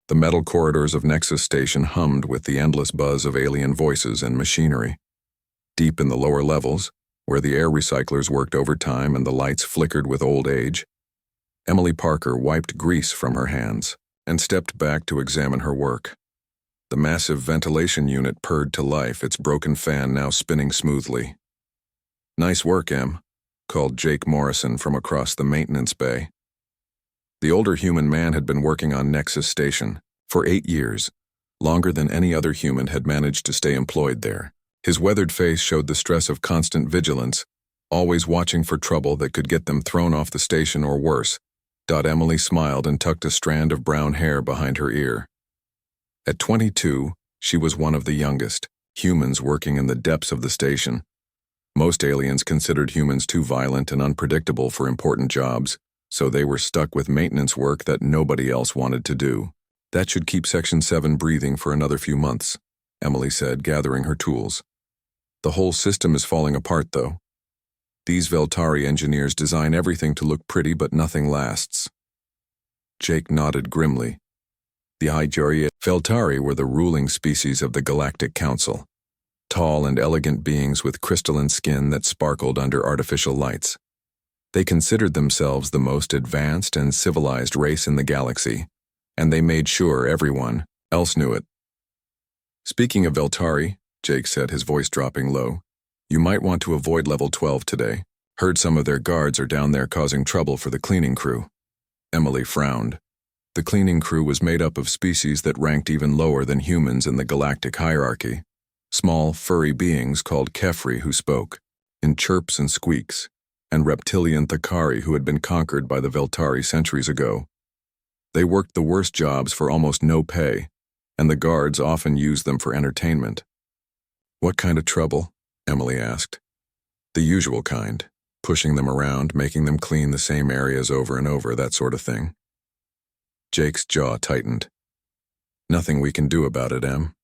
The metal corridors of Nexus Station hummed with the endless buzz of alien voices and machinery. Deep in the lower levels, where the air recyclers worked overtime and the lights flickered with old age, Emily Parker wiped grease from her hands and stepped back to examine her work. The massive ventilation unit purred to life, its broken fan now spinning smoothly. "Nice work, Em," called Jake Morrison from across the maintenance bay. The older human man had been working on Nexus Station for 8 years, longer than any other human had managed to stay employed there. His weathered face showed the stress of constant vigilance, always watching for trouble that could get them thrown off the station or worse. Emily smiled and tucked a strand of brown hair behind her ear. At 22, she was one of the youngest humans working in the depths of the station. Most aliens considered humans too violent and unpredictable for important jobs, so they were stuck with maintenance work that nobody else wanted to do. "That should keep Section 7 breathing for another few months," Emily said, gathering her tools. "The whole system is falling apart, though. These Veltari engineers design everything to look pretty, but nothing lasts." Jake nodded grimly. The Hygeria Veltari were the ruling species of the Galactic Council, tall and elegant beings with crystalline skin that sparkled under artificial lights. They considered themselves the most advanced and civilized race in the galaxy, and they made sure everyone else knew it. "Speaking of Veltari," Jake said, his voice dropping low, "you might want to avoid level 12 today. Heard some of their guards are down there causing trouble for the cleaning crew." Emily frowned. The cleaning crew was made up of species that ranked even lower than humans in the galactic hierarchy. Small, furry beings called Kefri who spoke, in chirps and squeaks, and reptilian Thakari who had been conquered by the Veltari centuries ago. They worked the worst jobs for almost no pay, and the guards often used them for entertainment. "What kind of trouble?" Emily asked. "The usual kind. Pushing them around, making them clean the same areas over and over, that sort of thing." Jake's jaw tightened. "Nothing we can do about it, Em.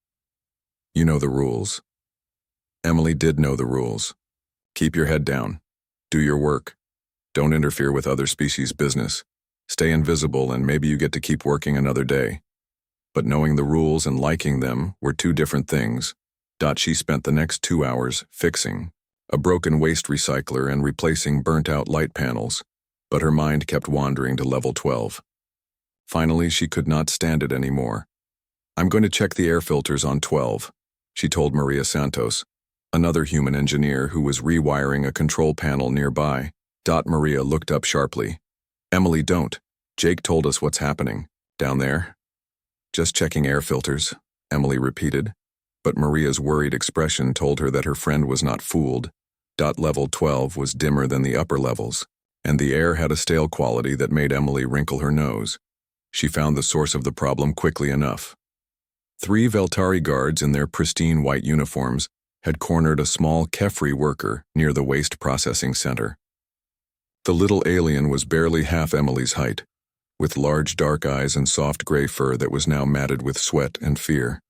You know the rules." Emily did know the rules. Keep your head down. Do your work. Don't interfere with other species' business. Stay invisible and maybe you get to keep working another day. But knowing the rules and liking them were two different things. She spent the next 2 hours fixing a broken waste recycler and replacing burnt-out light panels, but her mind kept wandering to level 12. Finally, she could not stand it anymore. "I'm going to check the air filters on 12, she told Maria Santos, another human engineer who was rewiring a control panel nearby. Maria looked up sharply. "Emily, don't. Jake told us what's happening. Down there." "Just checking air filters," Emily repeated, but Maria's worried expression told her that her friend was not fooled. Level 12 was dimmer than the upper levels, and the air had a stale quality that made Emily wrinkle her nose. She found the source of the problem quickly enough. 3 Veltari guards in their pristine white uniforms had cornered a small Kefri worker near the waste processing center. The little alien was barely half Emily's height, with large dark eyes and soft gray fur that was now matted with sweat and fear.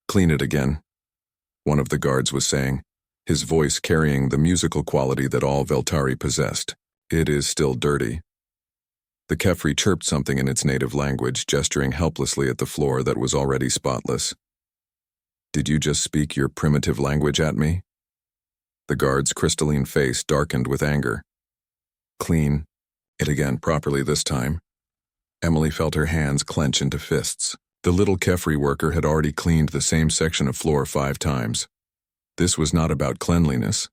"Clean it again," one of the guards was saying, his voice carrying the musical quality that all Veltari possessed. "It is still dirty." The Kefri chirped something in its native language, gesturing helplessly at the floor that was already spotless. "Did you just speak your primitive language at me?" The guard's crystalline face darkened with anger. "Clean it again properly this time." Emily felt her hands clench into fists. The little Kefri worker had already cleaned the same section of floor 5 times. This was not about cleanliness.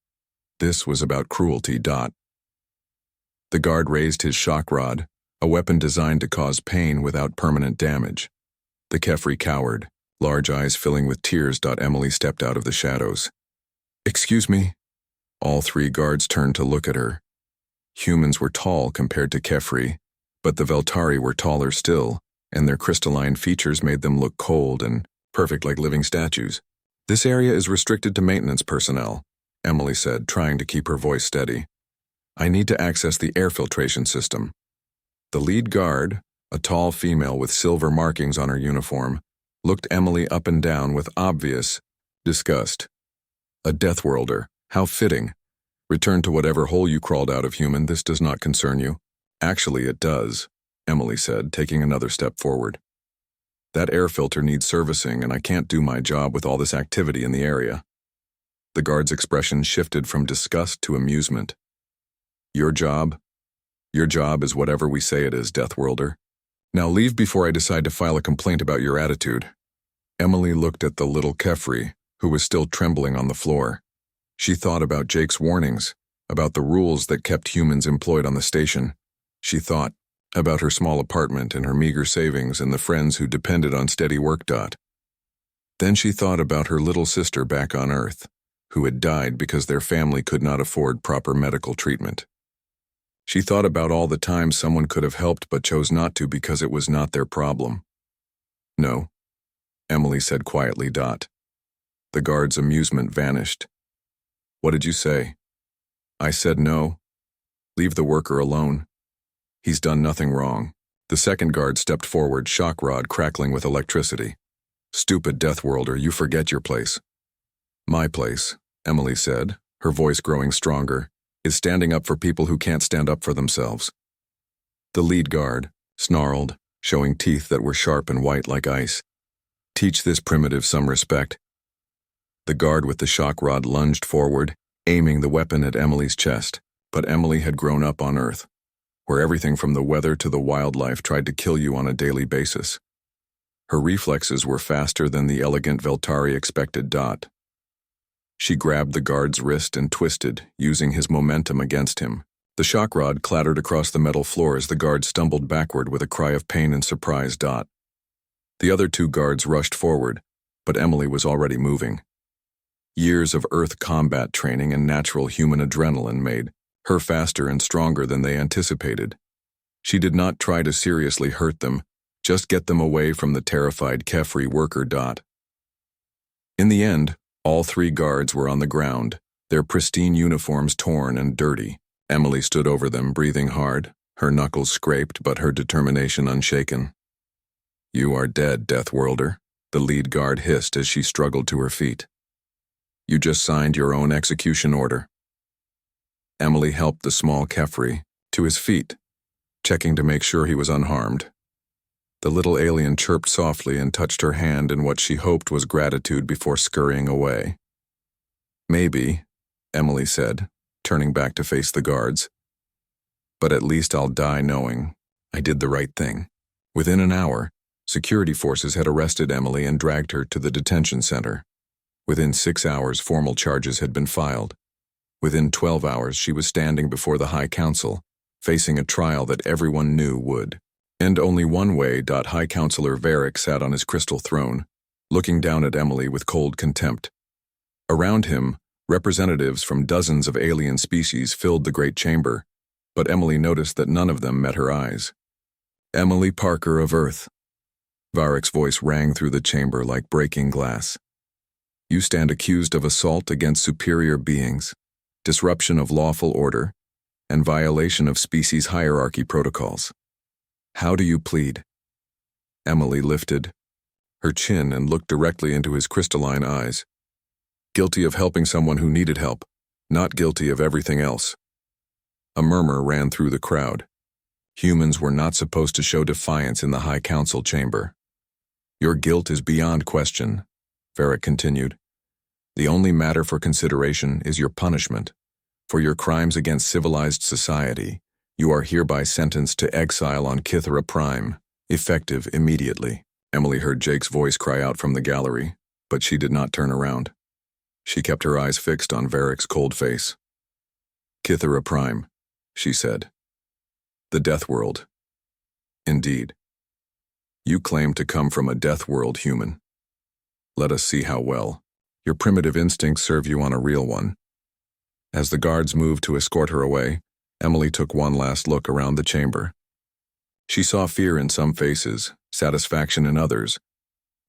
This was about cruelty. The guard raised his shock rod, a weapon designed to cause pain without permanent damage. The Kefri cowered, large eyes filling with tears. Emily stepped out of the shadows. "Excuse me?" All 3 guards turned to look at her. Humans were tall compared to Kefri, but the Veltari were taller still, and their crystalline features made them look cold and perfect like living statues. "This area is restricted to maintenance personnel," Emily said, trying to keep her voice steady. "I need to access the air filtration system." The lead guard, a tall female with silver markings on her uniform, looked Emily up and down with obvious disgust. "A Deathworlder, how fitting. Return to whatever hole you crawled out of, human. This does not concern you." "Actually, it does," Emily said, taking another step forward. That air filter needs servicing, and I can't do my job with all this activity in the area." The guard's expression shifted from disgust to amusement. Your job? Your job is whatever we say it is, Deathworlder. Now leave before I decide to file a complaint about your attitude." Emily looked at the little Kefri, who was still trembling on the floor. She thought about Jake's warnings, about the rules that kept humans employed on the station. She thought about her small apartment and her meager savings and the friends who depended on steady work. Then she thought about her little sister back on Earth, who had died because their family could not afford proper medical treatment. She thought about all the times someone could have helped but chose not to because it was not their problem. "No," Emily said quietly. The guard's amusement vanished. "What did you say?" "I said no. Leave the worker alone. He's done nothing wrong." The second guard stepped forward, shock rod crackling with electricity. "Stupid Deathworlder, you forget your place." "My place," Emily said, her voice growing stronger, "is standing up for people who can't stand up for themselves." The lead guard snarled, showing teeth that were sharp and white like ice. "Teach this primitive some respect." The guard with the shock rod lunged forward, aiming the weapon at Emily's chest, but Emily had grown up on Earth, where everything from the weather to the wildlife tried to kill you on a daily basis. Her reflexes were faster than the elegant Veltari expected. She grabbed the guard's wrist and twisted, using his momentum against him. The shock rod clattered across the metal floor as the guard stumbled backward with a cry of pain and surprise. The other two guards rushed forward, but Emily was already moving. Years of Earth combat training and natural human adrenaline made her faster and stronger than they anticipated. She did not try to seriously hurt them, just get them away from the terrified Kefri worker. In the end, all three guards were on the ground, their pristine uniforms torn and dirty. Emily stood over them, breathing hard, her knuckles scraped but her determination unshaken. "You are dead, Deathworlder," the lead guard hissed as she struggled to her feet. "You just signed your own execution order." Emily helped the small Kefri to his feet, checking to make sure he was unharmed. The little alien chirped softly and touched her hand in what she hoped was gratitude before scurrying away. "Maybe," Emily said, turning back to face the guards. "But at least I'll die knowing I did the right thing." Within an hour, security forces had arrested Emily and dragged her to the detention center. Within 6 hours, formal charges had been filed. Within 12 hours, she was standing before the High Council, facing a trial that everyone knew would end only one way. High Counselor Varric sat on his crystal throne, looking down at Emily with cold contempt. Around him, representatives from dozens of alien species filled the great chamber, but Emily noticed that none of them met her eyes. "Emily Parker of Earth." Varric's voice rang through the chamber like breaking glass. "You stand accused of assault against superior beings, disruption of lawful order, and violation of species hierarchy protocols. How do you plead?" Emily lifted her chin and looked directly into his crystalline eyes. "Guilty of helping someone who needed help, not guilty of everything else." A murmur ran through the crowd. Humans were not supposed to show defiance in the High Council chamber. "Your guilt is beyond question," Varric continued. "The only matter for consideration is your punishment. For your crimes against civilized society, you are hereby sentenced to exile on Kithera Prime, effective immediately." Emily heard Jake's voice cry out from the gallery, but she did not turn around. She kept her eyes fixed on Varric's cold face. "Kithera Prime," she said. "The Death World. Indeed. You claim to come from a Death World human. Let us see how well your primitive instincts serve you on a real one." As the guards moved to escort her away, Emily took one last look around the chamber. She saw fear in some faces, satisfaction in others,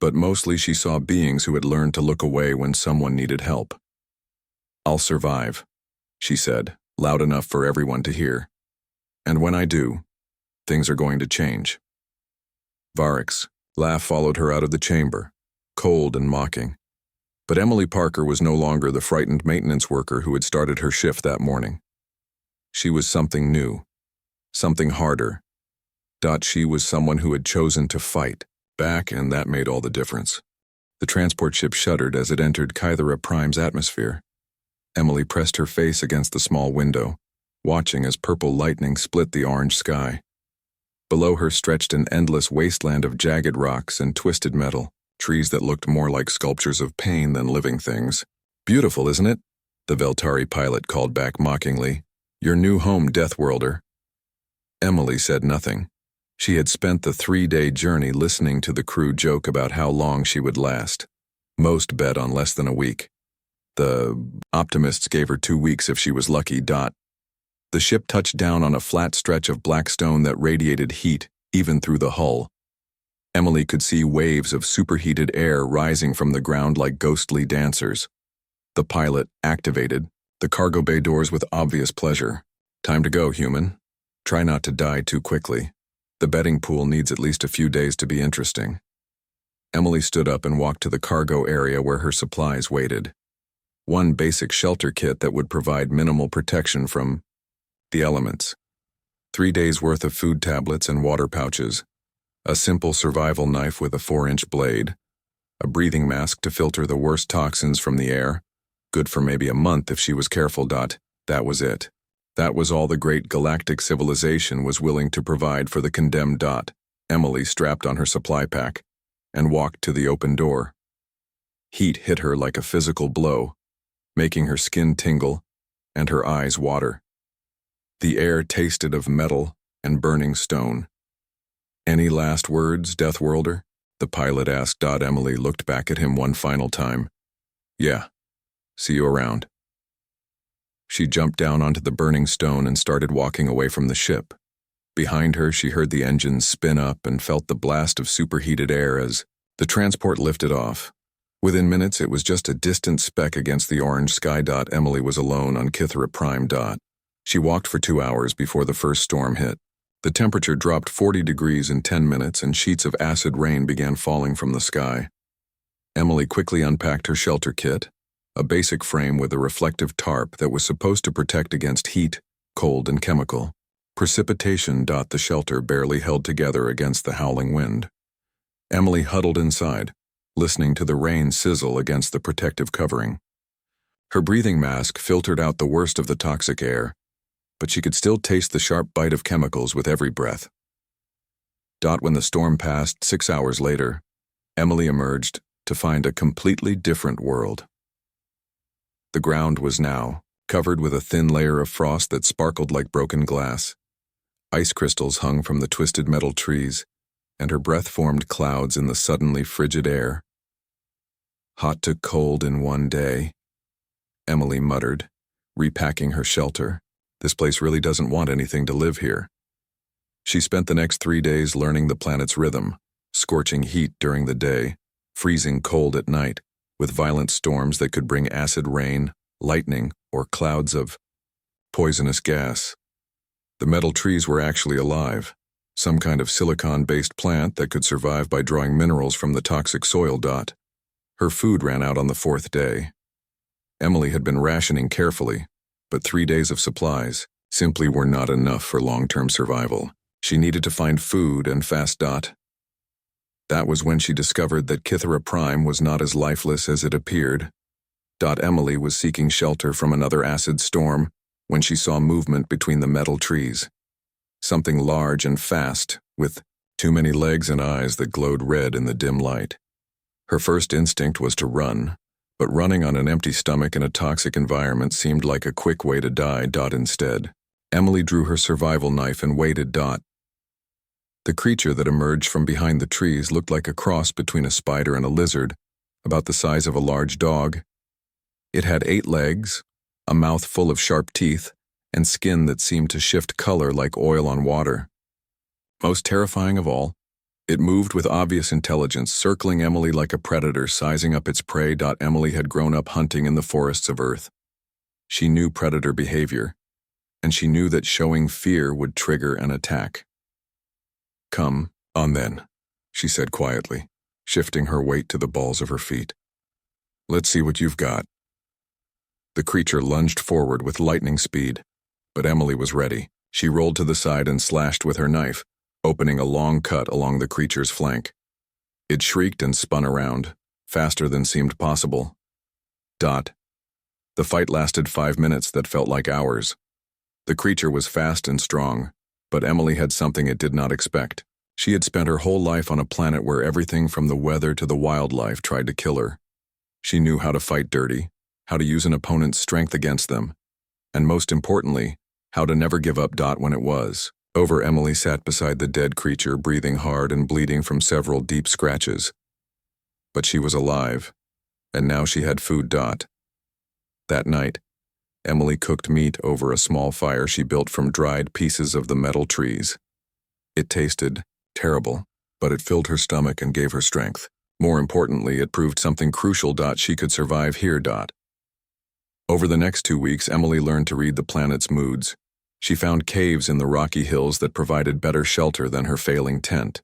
but mostly she saw beings who had learned to look away when someone needed help. "I'll survive," she said, loud enough for everyone to hear. "And when I do, things are going to change." Varric's laugh followed her out of the chamber, cold and mocking. But Emily Parker was no longer the frightened maintenance worker who had started her shift that morning. She was something new, something harder. She was someone who had chosen to fight, back, and that made all the difference. The transport ship shuddered as it entered Kythera Prime's atmosphere. Emily pressed her face against the small window, watching as purple lightning split the orange sky. Below her stretched an endless wasteland of jagged rocks and twisted metal, trees that looked more like sculptures of pain than living things. "Beautiful, isn't it?" the Veltari pilot called back mockingly. "Your new home, Deathworlder." Emily said nothing. She had spent the 3-day journey listening to the crew joke about how long she would last. Most bet on less than a week. The optimists gave her 2 weeks if she was lucky. The ship touched down on a flat stretch of black stone that radiated heat, even through the hull. Emily could see waves of superheated air rising from the ground like ghostly dancers. The pilot activated the cargo bay doors with obvious pleasure. "Time to go, human. Try not to die too quickly. The betting pool needs at least a few days to be interesting." Emily stood up and walked to the cargo area where her supplies waited. One basic shelter kit that would provide minimal protection from the elements. 3 days' worth of food tablets and water pouches. A simple survival knife with a 4-inch blade. A breathing mask to filter the worst toxins from the air. Good for maybe a month if she was careful. That was it. That was all the great galactic civilization was willing to provide for the condemned. Emily strapped on her supply pack and walked to the open door. Heat hit her like a physical blow, making her skin tingle and her eyes water. The air tasted of metal and burning stone. "Any last words, Deathworlder?" the pilot asked. Emily looked back at him one final time. "Yeah. See you around." She jumped down onto the burning stone and started walking away from the ship. Behind her, she heard the engines spin up and felt the blast of superheated air as the transport lifted off. Within minutes, it was just a distant speck against the orange sky. Emily was alone on Kythera Prime. She walked for 2 hours before the first storm hit. The temperature dropped 40 degrees in 10 minutes and sheets of acid rain began falling from the sky. Emily quickly unpacked her shelter kit, a basic frame with a reflective tarp that was supposed to protect against heat, cold, and chemical. Precipitation. The shelter barely held together against the howling wind. Emily huddled inside, listening to the rain sizzle against the protective covering. Her breathing mask filtered out the worst of the toxic air, but she could still taste the sharp bite of chemicals with every breath. When the storm passed 6 hours later, Emily emerged to find a completely different world. The ground was now covered with a thin layer of frost that sparkled like broken glass. Ice crystals hung from the twisted metal trees, and her breath formed clouds in the suddenly frigid air. "Hot to cold in 1 day," Emily muttered, repacking her shelter. "This place really doesn't want anything to live here." She spent the next 3 days learning the planet's rhythm, scorching heat during the day, freezing cold at night, with violent storms that could bring acid rain, lightning, or clouds of poisonous gas. The metal trees were actually alive, some kind of silicon-based plant that could survive by drawing minerals from the toxic soil. Her food ran out on the 4th day. Emily had been rationing carefully, but 3 days of supplies simply were not enough for long-term survival. She needed to find food and fast. That was when she discovered that Kythera Prime was not as lifeless as it appeared. Emily was seeking shelter from another acid storm when she saw movement between the metal trees. Something large and fast, with too many legs and eyes that glowed red in the dim light. Her first instinct was to run, but running on an empty stomach in a toxic environment seemed like a quick way to die. Instead, Emily drew her survival knife and waited. The creature that emerged from behind the trees looked like a cross between a spider and a lizard, about the size of a large dog. It had 8 legs, a mouth full of sharp teeth, and skin that seemed to shift color like oil on water. Most terrifying of all, it moved with obvious intelligence, circling Emily like a predator sizing up its prey. Emily had grown up hunting in the forests of Earth. She knew predator behavior, and she knew that showing fear would trigger an attack. "Come on then," she said quietly, shifting her weight to the balls of her feet. "Let's see what you've got." The creature lunged forward with lightning speed, but Emily was ready. She rolled to the side and slashed with her knife, opening a long cut along the creature's flank. It shrieked and spun around, faster than seemed possible. Dot. The fight lasted 5 minutes that felt like hours. The creature was fast and strong, but Emily had something it did not expect. She had spent her whole life on a planet where everything from the weather to the wildlife tried to kill her. She knew how to fight dirty, how to use an opponent's strength against them, and most importantly, how to never give up. When it was over, Emily sat beside the dead creature, breathing hard and bleeding from several deep scratches. But she was alive, and now she had food. That night, Emily cooked meat over a small fire she built from dried pieces of the metal trees. It tasted terrible, but it filled her stomach and gave her strength. More importantly, it proved something crucial. She could survive here. Over the next 2 weeks, Emily learned to read the planet's moods. She found caves in the rocky hills that provided better shelter than her failing tent.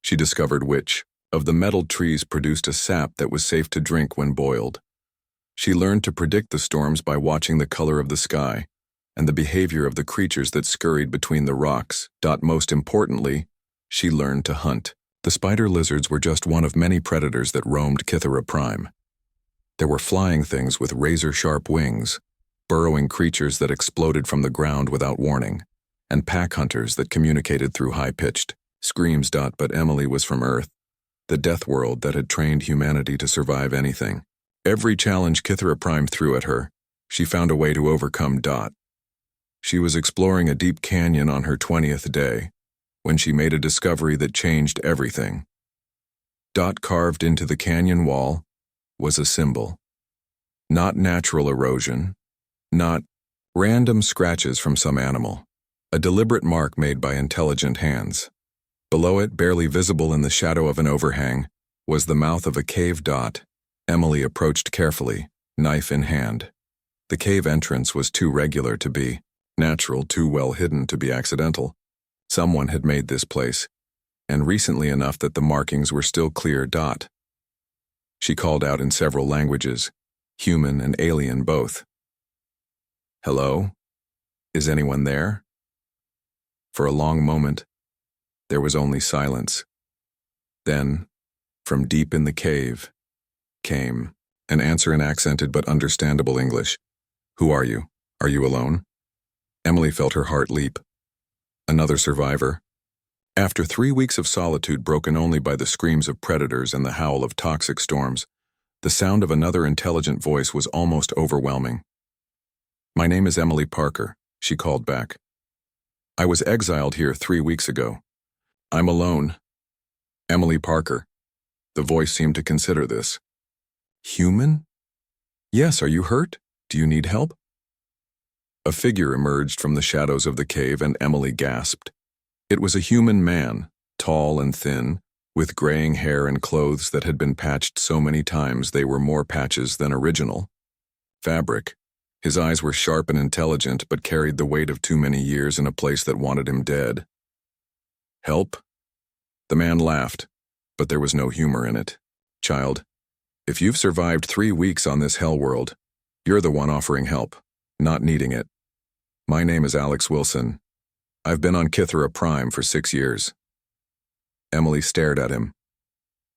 She discovered which of the metal trees produced a sap that was safe to drink when boiled. She learned to predict the storms by watching the color of the sky and the behavior of the creatures that scurried between the rocks. Most importantly, she learned to hunt. The spider lizards were just one of many predators that roamed Kythera Prime. There were flying things with razor-sharp wings, burrowing creatures that exploded from the ground without warning, and pack hunters that communicated through high-pitched screams. But Emily was from Earth, the death world that had trained humanity to survive anything. Every challenge Kythera Prime threw at her, she found a way to overcome. She was exploring a deep canyon on her 20th day, when she made a discovery that changed everything. Carved into the canyon wall was a symbol. Not natural erosion, not random scratches from some animal. A deliberate mark made by intelligent hands. Below it, barely visible in the shadow of an overhang, was the mouth of a cave. Emily approached carefully, knife in hand. The cave entrance was too regular to be natural, too well hidden to be accidental. Someone had made this place, and recently enough that the markings were still clear. She called out in several languages, human and alien both. Hello? Is anyone there? For a long moment, there was only silence. Then, from deep in the cave, came an answer in accented but understandable English. Who are you? Are you alone? Emily felt her heart leap. Another survivor. After 3 weeks of solitude broken only by the screams of predators and the howl of toxic storms, the sound of another intelligent voice was almost overwhelming. My name is Emily Parker, she called back. I was exiled here 3 weeks ago. I'm alone. Emily Parker. The voice seemed to consider this. Human? Yes, are you hurt? Do you need help? A figure emerged from the shadows of the cave and Emily gasped. It was a human man, tall and thin, with graying hair and clothes that had been patched so many times they were more patches than original. Fabric. His eyes were sharp and intelligent but carried the weight of too many years in a place that wanted him dead. Help? The man laughed, but there was no humor in it. Child, if you've survived 3 weeks on this hell world, you're the one offering help, not needing it. My name is Alex Wilson. I've been on Kythera Prime for 6 years. Emily stared at him.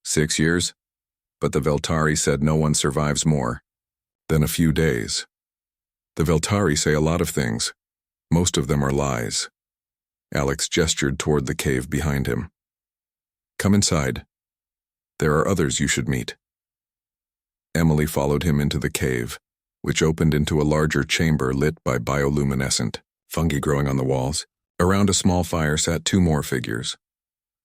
6 years? But the Veltari said no one survives more than a few days. The Veltari say a lot of things. Most of them are lies. Alex gestured toward the cave behind him. Come inside. There are others you should meet. Emily followed him into the cave, which opened into a larger chamber lit by bioluminescent fungi growing on the walls. Around a small fire sat 2 more figures.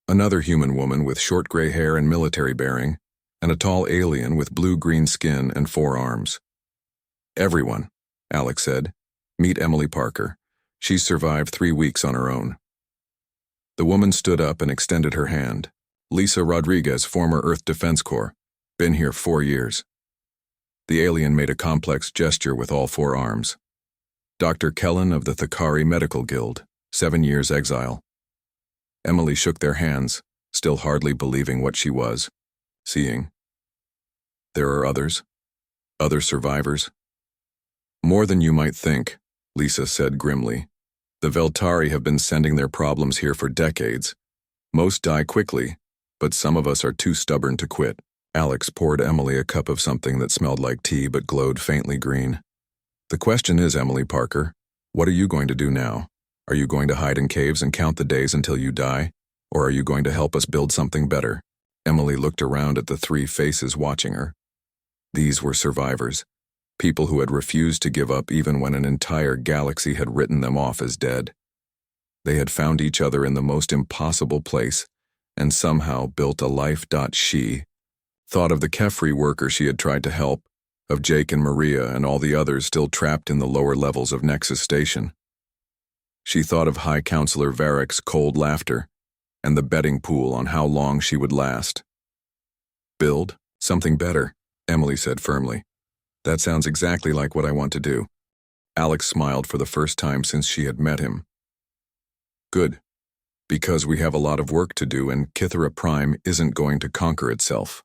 Another human woman with short gray hair and military bearing, and a tall alien with blue-green skin and 4 arms. Everyone, Alex said, meet Emily Parker. She's survived 3 weeks on her own. The woman stood up and extended her hand. Lisa Rodriguez, former Earth Defense Corps. Been here 4 years. The alien made a complex gesture with all 4 arms. Dr. Kellen of the Thakari Medical Guild, 7 years exile. Emily shook their hands, still hardly believing what she was seeing. There are others. Other survivors. More than you might think, Lisa said grimly. The Veltari have been sending their problems here for decades. Most die quickly, but some of us are too stubborn to quit. Alex poured Emily a cup of something that smelled like tea but glowed faintly green. The question is, Emily Parker, what are you going to do now? Are you going to hide in caves and count the days until you die? Or are you going to help us build something better? Emily looked around at the three faces watching her. These were survivors, people who had refused to give up even when an entire galaxy had written them off as dead. They had found each other in the most impossible place and somehow built a life. She thought of the HFY worker she had tried to help, of Jake and Maria and all the others still trapped in the lower levels of Nexus Station. She thought of High Counselor Varick's cold laughter and the betting pool on how long she would last. Build something better, Emily said firmly. That sounds exactly like what I want to do. Alex smiled for the first time since she had met him. Good, because we have a lot of work to do and Kythera Prime isn't going to conquer itself.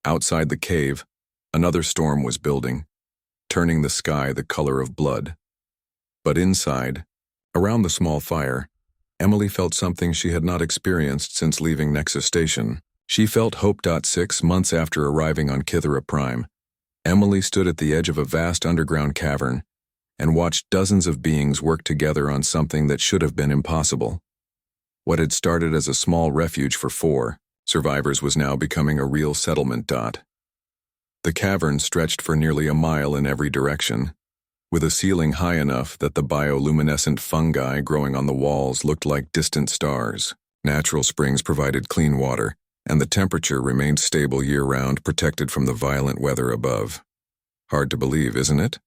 Outside the cave, another storm was building, turning the sky the color of blood. But inside, around the small fire, Emily felt something she had not experienced since leaving Nexus Station. She felt hope. 6 months after arriving on Kythera Prime, Emily stood at the edge of a vast underground cavern and watched dozens of beings work together on something that should have been impossible. What had started as a small refuge for 4 survivors was now becoming a real settlement. The cavern stretched for nearly a mile in every direction, with a ceiling high enough that the bioluminescent fungi growing on the walls looked like distant stars. Natural springs provided clean water, and the temperature remained stable year-round, protected from the violent weather above. Hard to believe, isn't it?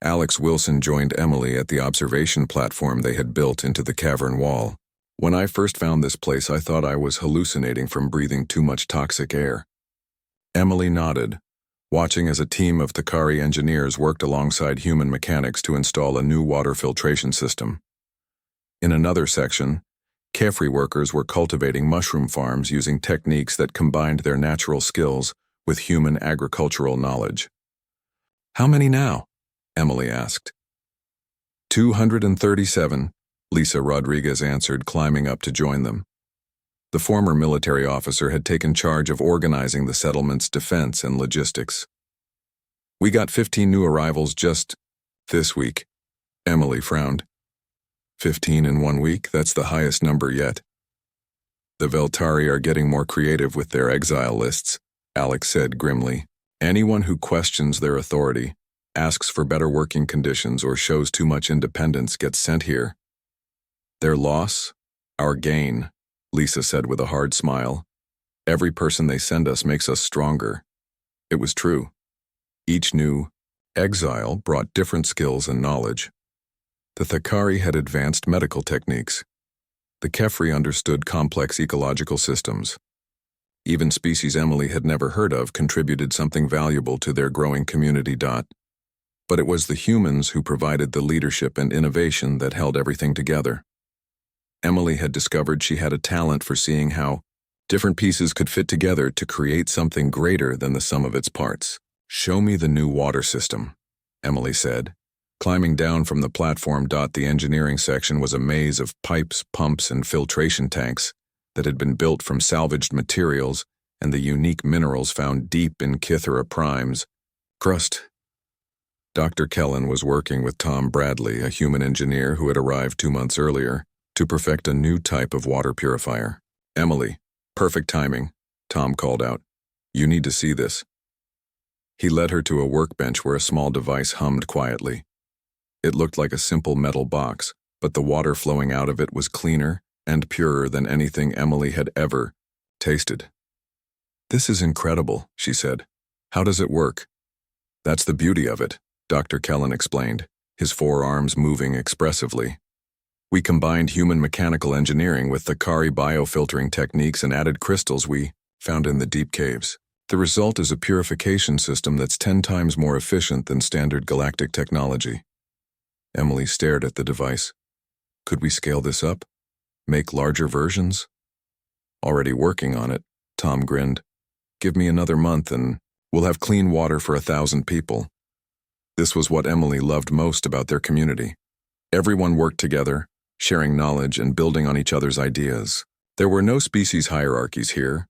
Alex Wilson joined Emily at the observation platform they had built into the cavern wall. When I first found this place, I thought I was hallucinating from breathing too much toxic air. Emily nodded, watching as a team of Thakari engineers worked alongside human mechanics to install a new water filtration system. In another section, HFY workers were cultivating mushroom farms using techniques that combined their natural skills with human agricultural knowledge. How many now? Emily asked. 237, Lisa Rodriguez answered, climbing up to join them. The former military officer had taken charge of organizing the settlement's defense and logistics. We got 15 new arrivals just this week. Emily frowned. 15 in 1 week? That's the highest number yet. The Veltari are getting more creative with their exile lists, Alex said grimly. Anyone who questions their authority, asks for better working conditions, or shows too much independence gets sent here. Their loss, our gain, Lisa said with a hard smile. Every person they send us makes us stronger. It was true. Each new exile brought different skills and knowledge. The Thakari had advanced medical techniques. The HFY understood complex ecological systems. Even species Emily had never heard of contributed something valuable to their growing community. But it was the humans who provided the leadership and innovation that held everything together. Emily had discovered she had a talent for seeing how different pieces could fit together to create something greater than the sum of its parts. Show me the new water system, Emily said. Climbing down from the platform. The engineering section was a maze of pipes, pumps, and filtration tanks that had been built from salvaged materials and the unique minerals found deep in Kythera Prime's crust. Dr. Kellen was working with Tom Bradley, a human engineer who had arrived 2 months earlier, to perfect a new type of water purifier. Emily, perfect timing, Tom called out. You need to see this. He led her to a workbench where a small device hummed quietly. It looked like a simple metal box, but the water flowing out of it was cleaner and purer than anything Emily had ever tasted. This is incredible, she said. How does it work? That's the beauty of it, Dr. Kellen explained, his forearms moving expressively. We combined human mechanical engineering with Thakari biofiltering techniques and added crystals we found in the deep caves. The result is a purification system that's 10 times more efficient than standard galactic technology. Emily stared at the device. Could we scale this up? Make larger versions? Already working on it, Tom grinned. Give me another month and we'll have clean water for 1,000 people. This was what Emily loved most about their community. Everyone worked together, sharing knowledge and building on each other's ideas. There were no species hierarchies here,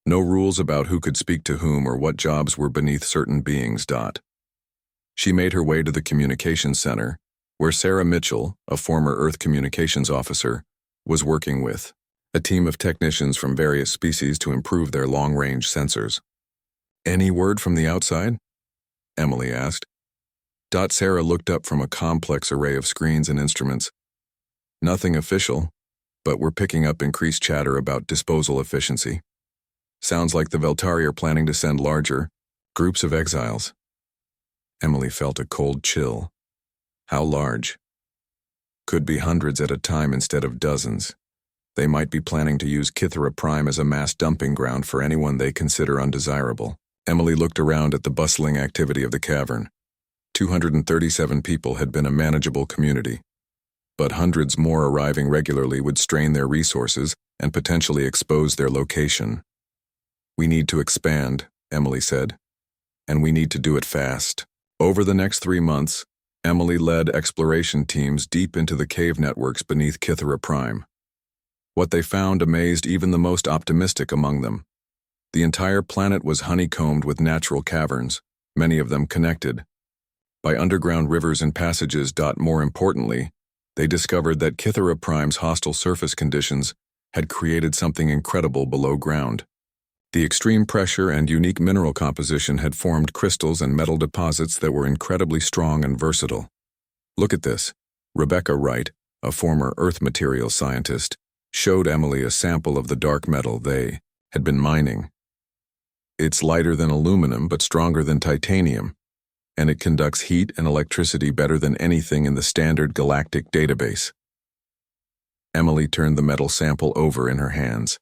no rules about who could speak to whom or what jobs were beneath certain beings. She made her way to the communications center, where Sarah Mitchell, a former Earth communications officer, was working with a team of technicians from various species to improve their long-range sensors. "Any word from the outside?" Emily asked. Sarah looked up from a complex array of screens and instruments. "Nothing official, but we're picking up increased chatter about disposal efficiency. Sounds like the Veltari are planning to send larger groups of exiles." Emily felt a cold chill. How large? Could be hundreds at a time instead of dozens. They might be planning to use Kithera Prime as a mass dumping ground for anyone they consider undesirable. Emily looked around at the bustling activity of the cavern. 237 people had been a manageable community, but hundreds more arriving regularly would strain their resources and potentially expose their location. "We need to expand," Emily said, "and we need to do it fast." Over the next 3 months, Emily led exploration teams deep into the cave networks beneath Kithera Prime. What they found amazed even the most optimistic among them. The entire planet was honeycombed with natural caverns, many of them connected by underground rivers and passages. More importantly, they discovered that Kithera Prime's hostile surface conditions had created something incredible below ground. The extreme pressure and unique mineral composition had formed crystals and metal deposits that were incredibly strong and versatile. "Look at this." Rebecca Wright, a former Earth materials scientist, showed Emily a sample of the dark metal they had been mining. "It's lighter than aluminum but stronger than titanium, and it conducts heat and electricity better than anything in the standard galactic database." Emily turned the metal sample over in her hands.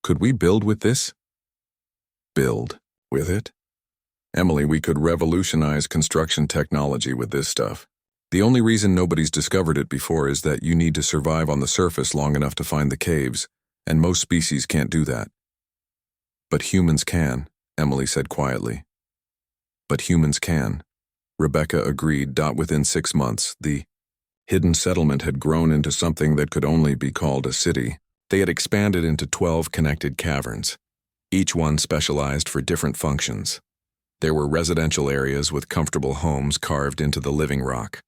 "Could we build with this?" "Build with it?" "Emily, we could revolutionize construction technology with this stuff. The only reason nobody's discovered it before is that you need to survive on the surface long enough to find the caves, and most species can't do that." "But humans can," Emily said quietly. "But humans can," Rebecca agreed. Within 6 months, the hidden settlement had grown into something that could only be called a city. They had expanded into 12 connected caverns, each one specialized for different functions. There were residential areas with comfortable homes carved into the living rock,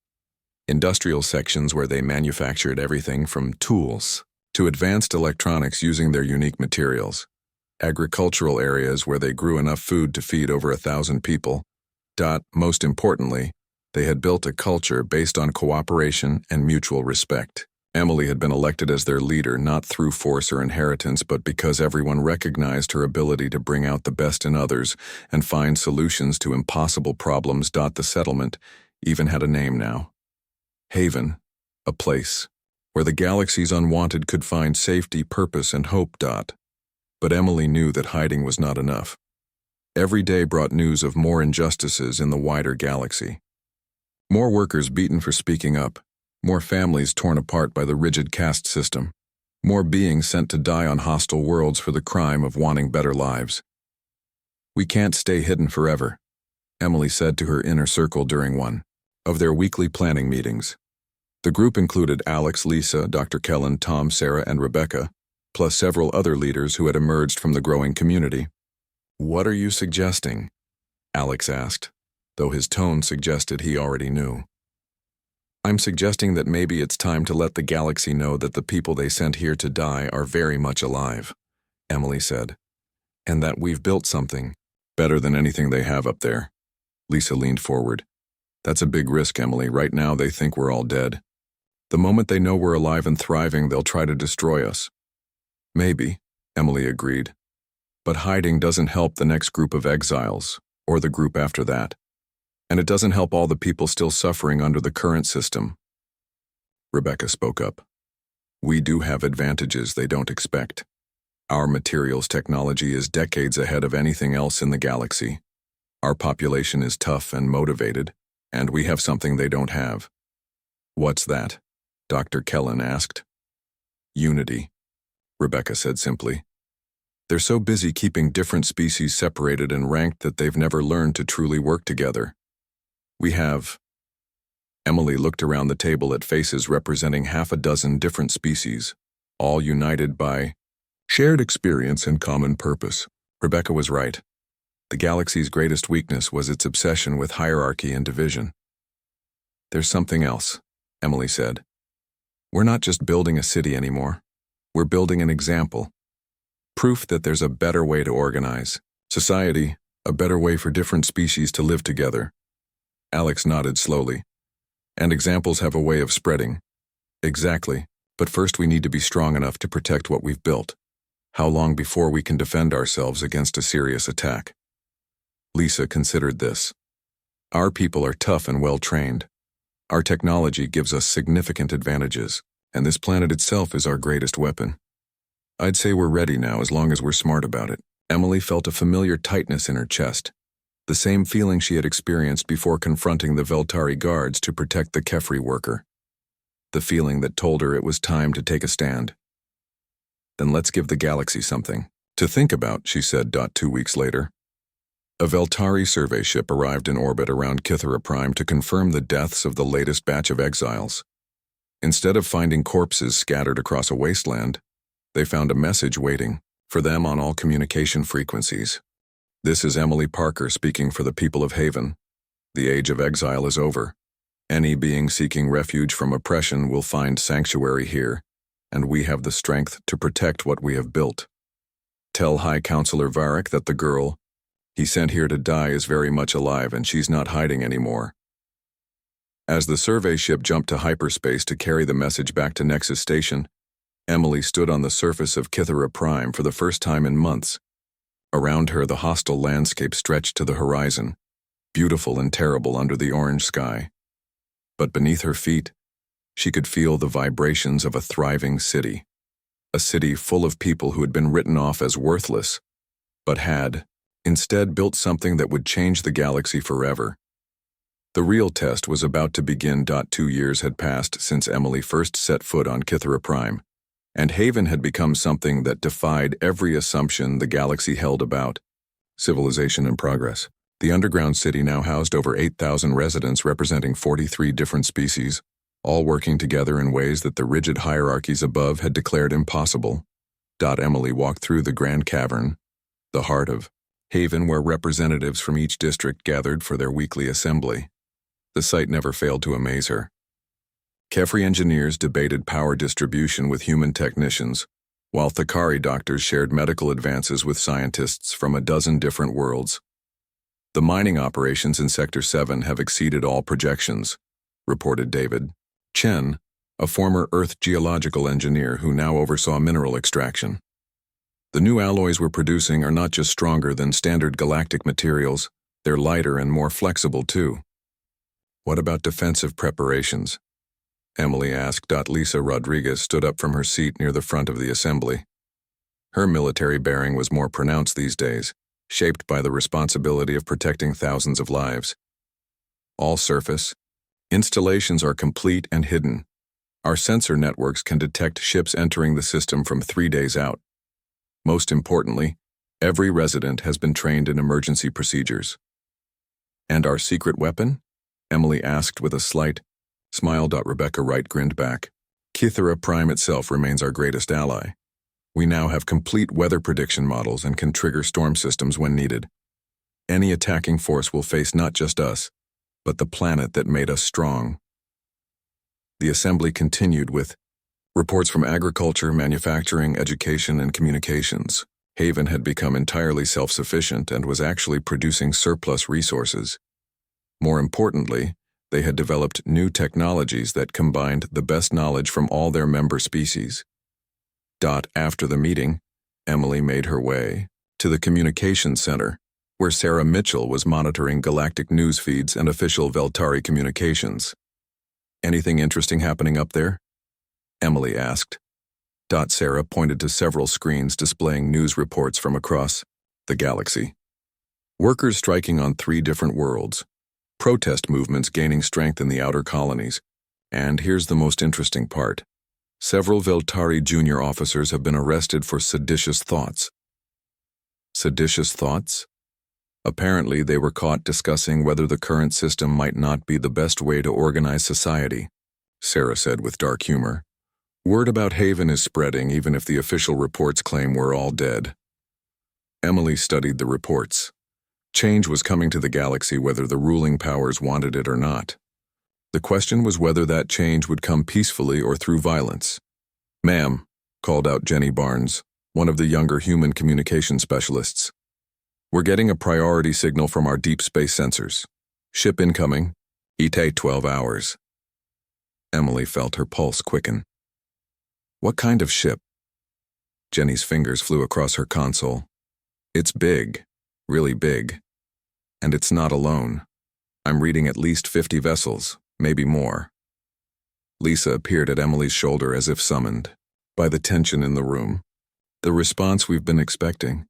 industrial sections where they manufactured everything from tools to advanced electronics using their unique materials, agricultural areas where they grew enough food to feed over 1,000 people. Most importantly, they had built a culture based on cooperation and mutual respect. Emily had been elected as their leader not through force or inheritance, but because everyone recognized her ability to bring out the best in others and find solutions to impossible problems. The settlement even had a name now. Haven, a place where the galaxy's unwanted could find safety, purpose, and hope. But Emily knew that hiding was not enough. Every day brought news of more injustices in the wider galaxy. More workers beaten for speaking up. More families torn apart by the rigid caste system. More beings sent to die on hostile worlds for the crime of wanting better lives. "We can't stay hidden forever," Emily said to her inner circle during one of their weekly planning meetings. The group included Alex, Lisa, Dr. Kellen, Tom, Sarah, and Rebecca, plus several other leaders who had emerged from the growing community. "What are you suggesting?" Alex asked, though his tone suggested he already knew. "I'm suggesting that maybe it's time to let the galaxy know that the people they sent here to die are very much alive," Emily said, "and that we've built something better than anything they have up there." Lisa leaned forward. "That's a big risk, Emily. Right now they think we're all dead. The moment they know we're alive and thriving, they'll try to destroy us." "Maybe," Emily agreed. "But hiding doesn't help the next group of exiles, or the group after that. And it doesn't help all the people still suffering under the current system." Rebecca spoke up. "We do have advantages they don't expect. Our materials technology is decades ahead of anything else in the galaxy. Our population is tough and motivated, and we have something they don't have." "What's that?" Dr. Kellen asked. "Unity," Rebecca said simply. "They're so busy keeping different species separated and ranked that they've never learned to truly work together. We have." Emily looked around the table at faces representing half a dozen different species. all united by shared experience and common purpose. Rebecca was right. The galaxy's greatest weakness was its obsession with hierarchy and division. "There's something else," Emily said. "We're not just building a city anymore. We're building an example. Proof that there's a better way to organize society, a better way for different species to live together." Alex nodded slowly. "And examples have a way of spreading." "Exactly. But first we need to be strong enough to protect what we've built. How long before we can defend ourselves against a serious attack?" Lisa considered this. "Our people are tough and well-trained. Our technology gives us significant advantages, and this planet itself is our greatest weapon. I'd say we're ready now as long as we're smart about it." Emily felt a familiar tightness in her chest, the same feeling she had experienced before confronting the Veltari guards to protect the Kefri worker. The feeling that told her it was time to take a stand. "Then let's give the galaxy something to think about," she said. 2 weeks later. A Veltari survey ship arrived in orbit around Kythera Prime to confirm the deaths of the latest batch of exiles. Instead of finding corpses scattered across a wasteland, they found a message waiting for them on all communication frequencies. "This is Emily Parker speaking for the people of Haven. The age of exile is over. Any being seeking refuge from oppression will find sanctuary here, and we have the strength to protect what we have built. Tell High Counselor Varric that the girl he sent here to die is very much alive and she's not hiding anymore." As the survey ship jumped to hyperspace to carry the message back to Nexus Station, Emily stood on the surface of Kythera Prime for the first time in months. Around her, the hostile landscape stretched to the horizon, beautiful and terrible under the orange sky. But beneath her feet, she could feel the vibrations of a thriving city. A city full of people who had been written off as worthless, but had, instead, built something that would change the galaxy forever. The real test was about to begin. 2 years had passed since Emily first set foot on Kythera Prime, and Haven had become something that defied every assumption the galaxy held about civilization and progress. The underground city now housed over 8,000 residents representing 43 different species, all working together in ways that the rigid hierarchies above had declared impossible. Emily walked through the Grand Cavern, the heart of Haven, where representatives from each district gathered for their weekly assembly. The sight never failed to amaze her. Kefri engineers debated power distribution with human technicians, while Thakari doctors shared medical advances with scientists from a dozen different worlds. "The mining operations in Sector 7 have exceeded all projections," reported David Chen, a former Earth geological engineer who now oversaw mineral extraction. "The new alloys we're producing are not just stronger than standard galactic materials, they're lighter and more flexible too." "What about defensive preparations?" Emily asked. Lisa Rodriguez stood up from her seat near the front of the assembly. Her military bearing was more pronounced these days, shaped by the responsibility of protecting thousands of lives. "All surface installations are complete and hidden. Our sensor networks can detect ships entering the system from 3 days out. Most importantly, every resident has been trained in emergency procedures." "And our secret weapon?" Emily asked with a slight smile. Rebecca Wright grinned back. "Kythera Prime itself remains our greatest ally. We now have complete weather prediction models and can trigger storm systems when needed. Any attacking force will face not just us, but the planet that made us strong." The assembly continued with reports from agriculture, manufacturing, education, and communications. Haven had become entirely self-sufficient and was actually producing surplus resources. More importantly, they had developed new technologies that combined the best knowledge from all their member species. After the meeting, Emily made her way to the communications center, where Sarah Mitchell was monitoring galactic news feeds and official Veltari communications. "Anything interesting happening up there?" Emily asked. Sarah pointed to several screens displaying news reports from across the galaxy. Workers striking on 3 different worlds, protest movements gaining strength in the outer colonies, and here's the most interesting part. Several Veltari junior officers have been arrested for seditious thoughts. Seditious thoughts? Apparently, they were caught discussing whether the current system might not be the best way to organize society, Sarah said with dark humor. Word about Haven is spreading even if the official reports claim we're all dead. Emily studied the reports. Change was coming to the galaxy whether the ruling powers wanted it or not. The question was whether that change would come peacefully or through violence. "Ma'am," called out Jenny Barnes, one of the younger human communication specialists. "We're getting a priority signal from our deep space sensors. Ship incoming. ETA 12 hours. Emily felt her pulse quicken. "What kind of ship?" Jenny's fingers flew across her console. "It's big, really big. And it's not alone. I'm reading at least 50 vessels, maybe more." Lisa appeared at Emily's shoulder as if summoned by the tension in the room. "The response we've been expecting."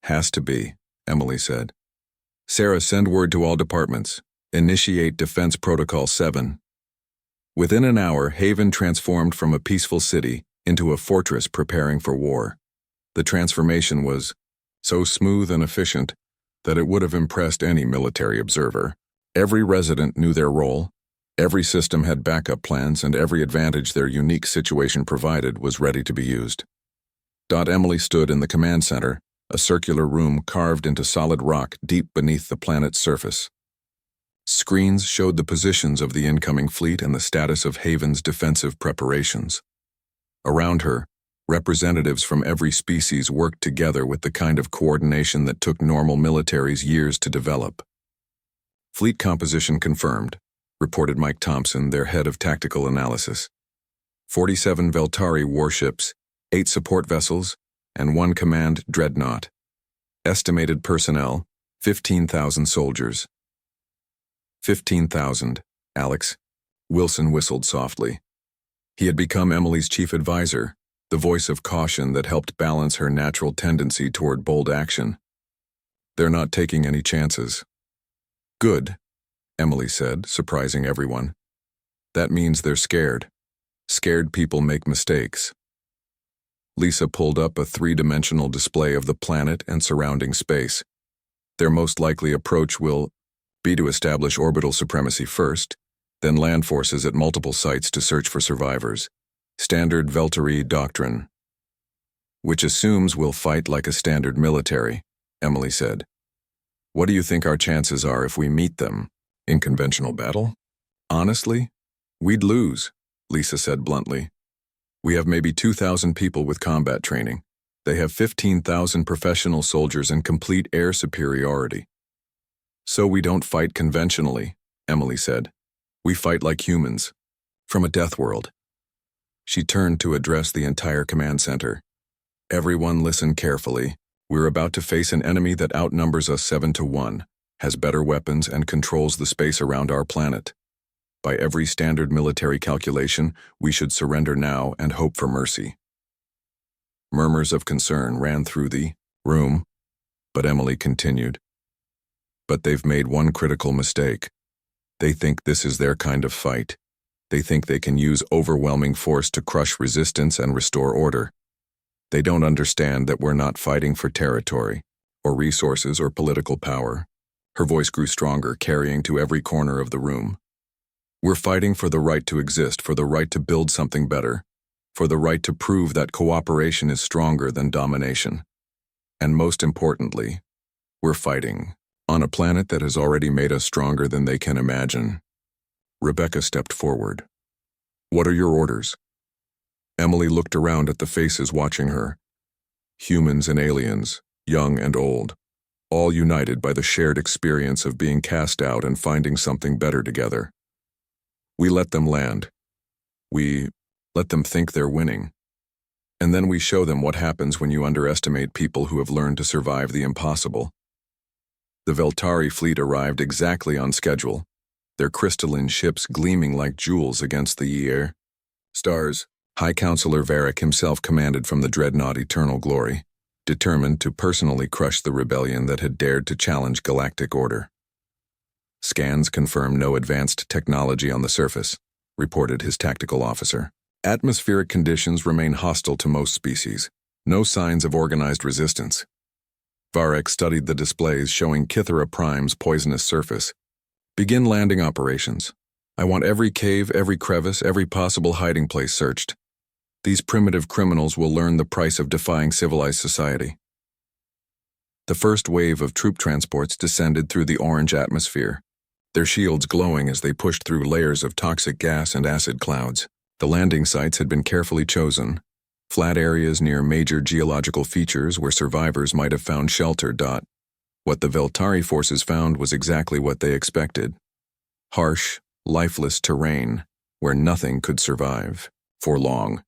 "Has to be," Emily said. "Sarah, send word to all departments. Initiate Defense Protocol 7. Within an hour, Haven transformed from a peaceful city into a fortress preparing for war. The transformation was so smooth and efficient that it would have impressed any military observer. Every resident knew their role, every system had backup plans, and every advantage their unique situation provided was ready to be used. Emily stood in the command center, a circular room carved into solid rock deep beneath the planet's surface. Screens showed the positions of the incoming fleet and the status of Haven's defensive preparations. Around her, representatives from every species worked together with the kind of coordination that took normal militaries years to develop. "Fleet composition confirmed," reported Mike Thompson, their head of tactical analysis. 47 Veltari warships, 8 support vessels, and 1 command dreadnought. Estimated personnel, 15,000 soldiers. 15,000, Alex. Wilson whistled softly. He had become Emily's chief advisor, the voice of caution that helped balance her natural tendency toward bold action. "They're not taking any chances." "Good," Emily said, surprising everyone. "That means they're scared. Scared people make mistakes." Lisa pulled up a 3-dimensional display of the planet and surrounding space. "Their most likely approach will be to establish orbital supremacy first, then land forces at multiple sites to search for survivors. Standard Veltari doctrine." "Which assumes we'll fight like a standard military," Emily said. "What do you think our chances are if we meet them? In conventional battle? Honestly, we'd lose," Lisa said bluntly. "We have maybe 2,000 people with combat training. They have 15,000 professional soldiers and complete air superiority." "So we don't fight conventionally," Emily said. "We fight like humans, from a death world." She turned to address the entire command center. "Everyone listen carefully. We're about to face an enemy that outnumbers us 7-1, has better weapons, and controls the space around our planet. By every standard military calculation, we should surrender now and hope for mercy." Murmurs of concern ran through the room, but Emily continued. "But they've made one critical mistake. They think this is their kind of fight. They think they can use overwhelming force to crush resistance and restore order. They don't understand that we're not fighting for territory, or resources, or political power." Her voice grew stronger, carrying to every corner of the room. "We're fighting for the right to exist, for the right to build something better, for the right to prove that cooperation is stronger than domination. And most importantly, we're fighting on a planet that has already made us stronger than they can imagine." Rebecca stepped forward. "What are your orders?" Emily looked around at the faces watching her. Humans and aliens, young and old, all united by the shared experience of being cast out and finding something better together. "We let them land. We let them think they're winning. And then we show them what happens when you underestimate people who have learned to survive the impossible." The Veltari fleet arrived exactly on schedule, their crystalline ships gleaming like jewels against the air. Stars. High Counselor Varric himself commanded from the dreadnought Eternal Glory, determined to personally crush the rebellion that had dared to challenge galactic order. "Scans confirm no advanced technology on the surface," reported his tactical officer. "Atmospheric conditions remain hostile to most species. No signs of organized resistance." Varric studied the displays showing Kythera Prime's poisonous surface. "Begin landing operations. I want every cave, every crevice, every possible hiding place searched. These primitive criminals will learn the price of defying civilized society. The first wave of troop transports descended through the orange atmosphere, their shields glowing as they pushed through layers of toxic gas and acid clouds. The landing sites had been carefully chosen, flat areas near major geological features where survivors might have found shelter. What the Veltari forces found was exactly what they expected: harsh, lifeless terrain where nothing could survive for long.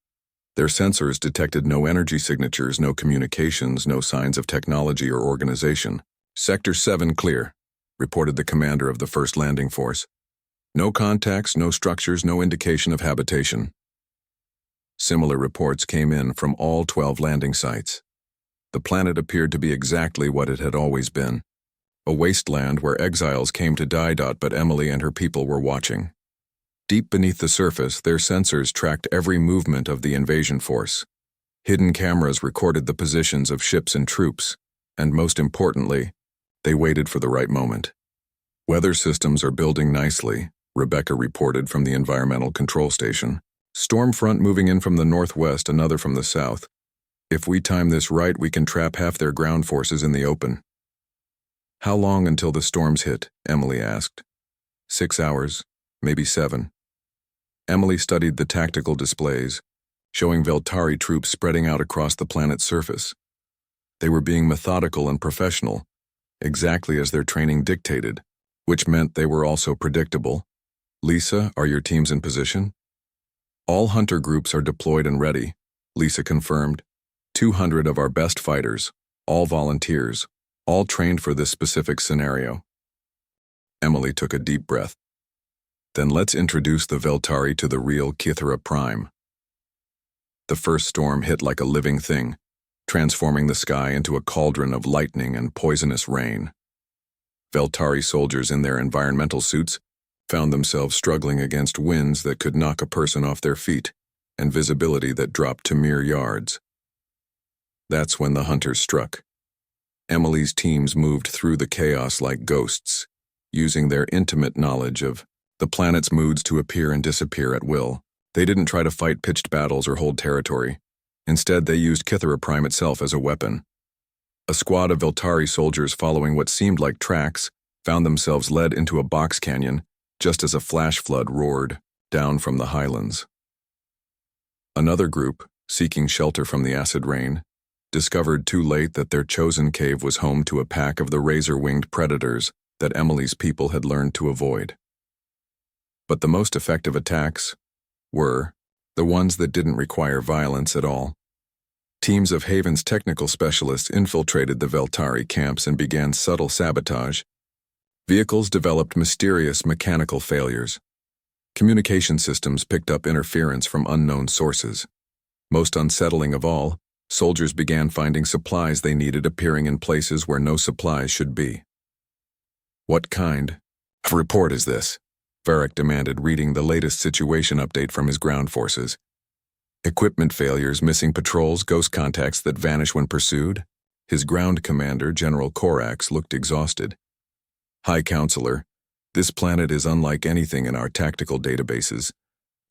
Their sensors detected no energy signatures, no communications, no signs of technology or organization. Sector 7 clear, reported the commander of the first landing force. No contacts, no structures, no indication of habitation. Similar reports came in from all 12 landing sites. The planet appeared to be exactly what it had always been, a wasteland where exiles came to die. But Emily and her people were watching. Deep beneath the surface, their sensors tracked every movement of the invasion force. Hidden cameras recorded the positions of ships and troops, and most importantly, they waited for the right moment. Weather systems are building nicely, Rebecca reported from the environmental control station. Storm front moving in from the northwest, another from the south. If we time this right, we can trap half their ground forces in the open. How long until the storms hit? Emily asked. 6 hours, maybe 7. Emily studied the tactical displays, showing Veltari troops spreading out across the planet's surface. They were being methodical and professional, exactly as their training dictated, which meant they were also predictable. Lisa, are your teams in position? All hunter groups are deployed and ready, Lisa confirmed. 200 of our best fighters, all volunteers, all trained for this specific scenario. Emily took a deep breath. Then let's introduce the Veltari to the real Kithra Prime. The first storm hit like a living thing, transforming the sky into a cauldron of lightning and poisonous rain. Veltari soldiers in their environmental suits found themselves struggling against winds that could knock a person off their feet and visibility that dropped to mere yards. That's when the hunters struck. Emily's teams moved through the chaos like ghosts, using their intimate knowledge of the planet's moods to appear and disappear at will. They didn't try to fight pitched battles or hold territory. Instead, they used Kithra Prime itself as a weapon. A squad of Veltari soldiers following what seemed like tracks found themselves led into a box canyon just as a flash flood roared down from the highlands. Another group, seeking shelter from the acid rain, discovered too late that their chosen cave was home to a pack of the razor-winged predators that Emily's people had learned to avoid. But the most effective attacks were the ones that didn't require violence at all. Teams of Haven's technical specialists infiltrated the Veltari camps and began subtle sabotage. Vehicles developed mysterious mechanical failures. Communication systems picked up interference from unknown sources. Most unsettling of all, soldiers began finding supplies they needed appearing in places where no supplies should be. What kind of report is this? Varric demanded, reading the latest situation update from his ground forces. Equipment failures, missing patrols, ghost contacts that vanish when pursued? His ground commander, General Korax, looked exhausted. High Counselor, this planet is unlike anything in our tactical databases.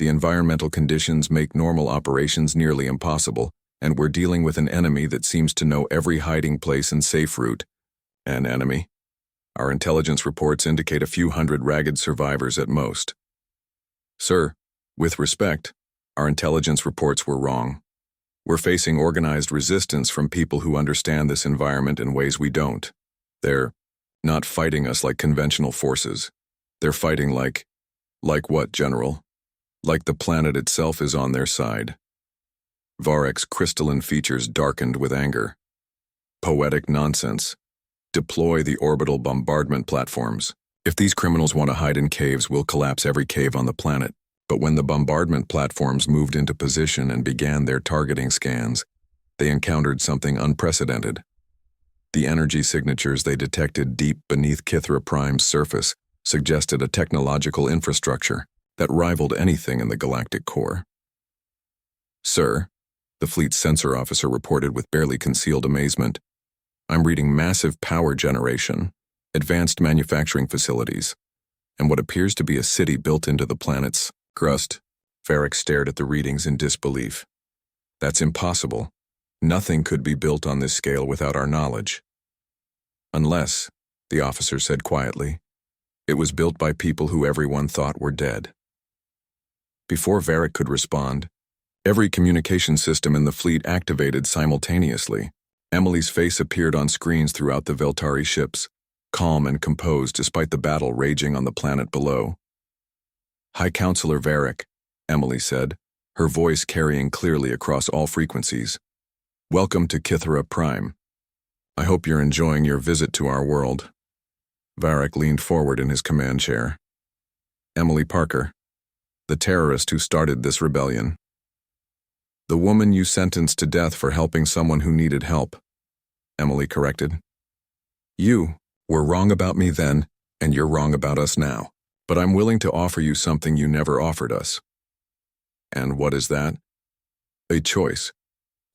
The environmental conditions make normal operations nearly impossible, and we're dealing with an enemy that seems to know every hiding place and safe route. An enemy? Our intelligence reports indicate a few hundred ragged survivors at most. Sir, with respect, our intelligence reports were wrong. We're facing organized resistance from people who understand this environment in ways we don't. They're not fighting us like conventional forces. They're fighting like what, General? Like the planet itself is on their side. Varric's crystalline features darkened with anger. Poetic nonsense. Deploy the orbital bombardment platforms. If these criminals want to hide in caves, we'll collapse every cave on the planet. But when the bombardment platforms moved into position and began their targeting scans, they encountered something unprecedented. The energy signatures they detected deep beneath Kithra Prime's surface suggested a technological infrastructure that rivaled anything in the galactic core. Sir, the fleet's sensor officer reported with barely concealed amazement, I'm reading massive power generation, advanced manufacturing facilities, and what appears to be a city built into the planet's crust. Varric stared at the readings in disbelief. That's impossible. Nothing could be built on this scale without our knowledge. Unless, the officer said quietly, it was built by people who everyone thought were dead. Before Varric could respond, every communication system in the fleet activated simultaneously. Emily's face appeared on screens throughout the Veltari ships, calm and composed despite the battle raging on the planet below. High Counselor Varric, Emily said, her voice carrying clearly across all frequencies. Welcome to Kythera Prime. I hope you're enjoying your visit to our world. Varric leaned forward in his command chair. Emily Parker, the terrorist who started this rebellion. The woman you sentenced to death for helping someone who needed help, Emily corrected. You were wrong about me then, and you're wrong about us now. But I'm willing to offer you something you never offered us. And what is that? A choice.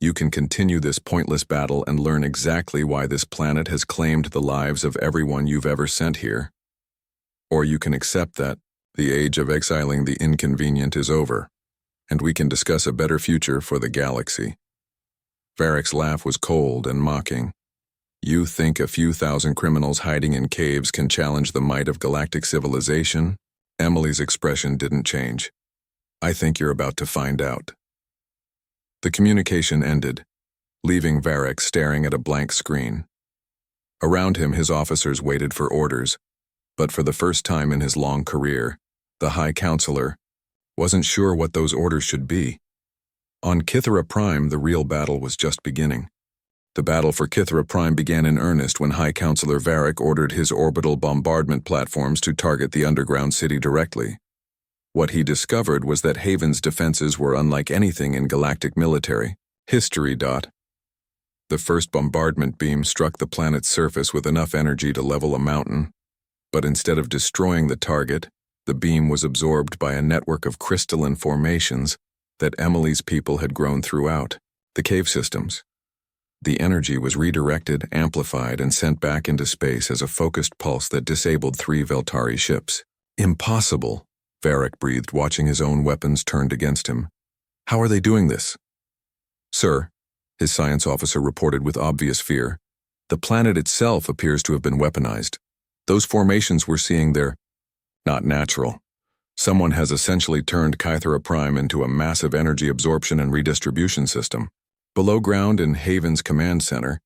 You can continue this pointless battle and learn exactly why this planet has claimed the lives of everyone you've ever sent here. Or you can accept that the age of exiling the inconvenient is over, and we can discuss a better future for the galaxy. Varric's laugh was cold and mocking. You think a few thousand criminals hiding in caves can challenge the might of galactic civilization? Emily's expression didn't change. I think you're about to find out. The communication ended, leaving Varric staring at a blank screen. Around him, his officers waited for orders, but for the first time in his long career, the High Counselor wasn't sure what those orders should be. On Kythera Prime, the real battle was just beginning. The battle for Kythera Prime began in earnest when High Counselor Varric ordered his orbital bombardment platforms to target the underground city directly. What he discovered was that Haven's defenses were unlike anything in galactic military history. The first bombardment beam struck the planet's surface with enough energy to level a mountain, but instead of destroying the target, the beam was absorbed by a network of crystalline formations that Emily's people had grown throughout the cave systems. The energy was redirected, amplified, and sent back into space as a focused pulse that disabled 3 Veltari ships. Impossible, Varric breathed, watching his own weapons turned against him. How are they doing this? Sir, his science officer reported with obvious fear, the planet itself appears to have been weaponized. Those formations we're seeing there, not natural. Someone has essentially turned Kythera Prime into a massive energy absorption and redistribution system. Below ground in Haven's command center,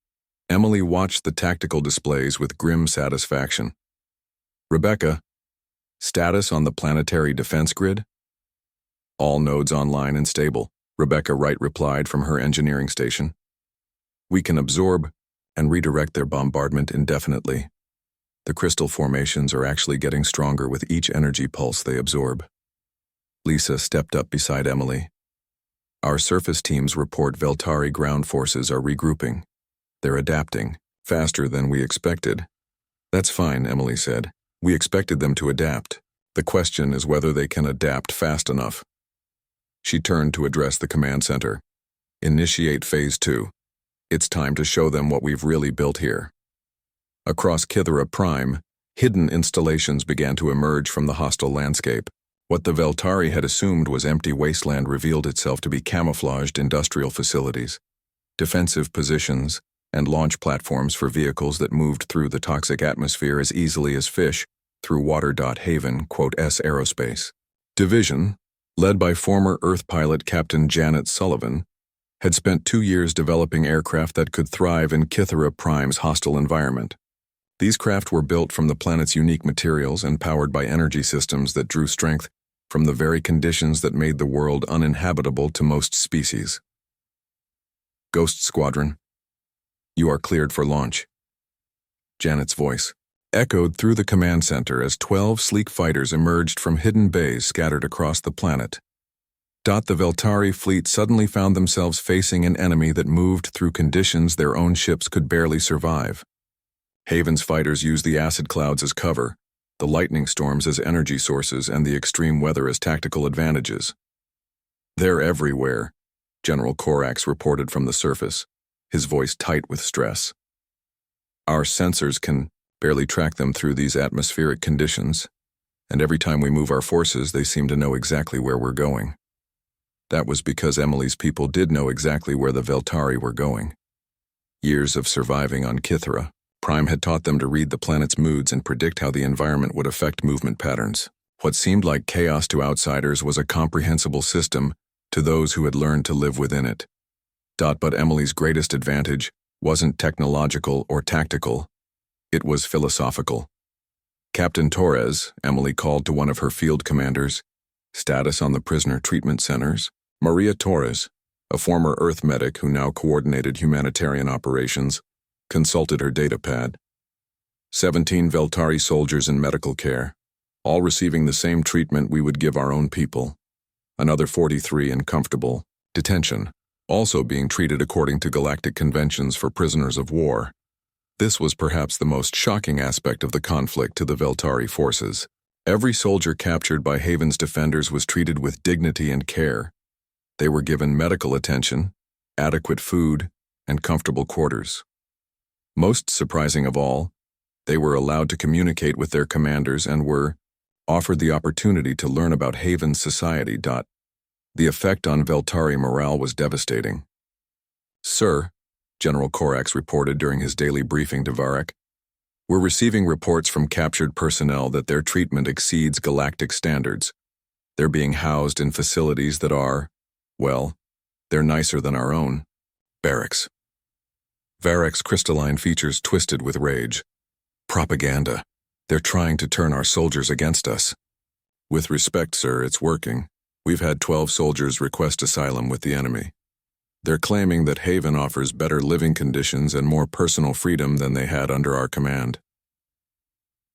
Emily watched the tactical displays with grim satisfaction. Rebecca, status on the planetary defense grid? All nodes online and stable, Rebecca Wright replied from her engineering station. We can absorb and redirect their bombardment indefinitely. The crystal formations are actually getting stronger with each energy pulse they absorb. Lisa stepped up beside Emily. Our surface teams report Veltari ground forces are regrouping. They're adapting, faster than we expected. That's fine, Emily said. We expected them to adapt. The question is whether they can adapt fast enough. She turned to address the command center. Initiate Phase 2. It's time to show them what we've really built here. Across Kythera Prime, hidden installations began to emerge from the hostile landscape. What the Veltari had assumed was empty wasteland revealed itself to be camouflaged industrial facilities, defensive positions, and launch platforms for vehicles that moved through the toxic atmosphere as easily as fish through water. Haven, S Aerospace Division, led by former Earth pilot Captain Janet Sullivan, had spent 2 years developing aircraft that could thrive in Kythera Prime's hostile environment. These craft were built from the planet's unique materials and powered by energy systems that drew strength from the very conditions that made the world uninhabitable to most species. Ghost Squadron, you are cleared for launch. Janet's voice echoed through the command center as 12 sleek fighters emerged from hidden bays scattered across the planet. The Veltari fleet suddenly found themselves facing an enemy that moved through conditions their own ships could barely survive. Haven's fighters used the acid clouds as cover, the lightning storms as energy sources, and the extreme weather as tactical advantages. They're everywhere, General Korax reported from the surface, his voice tight with stress. Our sensors can barely track them through these atmospheric conditions, and every time we move our forces, they seem to know exactly where we're going. That was because Emily's people did know exactly where the Veltari were going. Years of surviving on Kythera, Prime had taught them to read the planet's moods and predict how the environment would affect movement patterns. What seemed like chaos to outsiders was a comprehensible system to those who had learned to live within it. But Emily's greatest advantage wasn't technological or tactical, it was philosophical. Captain Torres, Emily called to one of her field commanders, status on the prisoner treatment centers. Maria Torres, a former Earth medic who now coordinated humanitarian operations, consulted her datapad. 17 Veltari soldiers in medical care, all receiving the same treatment we would give our own people. Another 43 in comfortable detention, also being treated according to galactic conventions for prisoners of war. This was perhaps the most shocking aspect of the conflict to the Veltari forces. Every soldier captured by Haven's defenders was treated with dignity and care. They were given medical attention, adequate food, and comfortable quarters. Most surprising of all, they were allowed to communicate with their commanders and were offered the opportunity to learn about Haven's society. The effect on Veltari morale was devastating. "Sir," General Korax reported during his daily briefing to Varek, "we're receiving reports from captured personnel that their treatment exceeds galactic standards. They're being housed in facilities that are, well, they're nicer than our own barracks." Varek's crystalline features twisted with rage. "Propaganda. They're trying to turn our soldiers against us." "With respect, sir, it's working. We've had 12 soldiers request asylum with the enemy. They're claiming that Haven offers better living conditions and more personal freedom than they had under our command."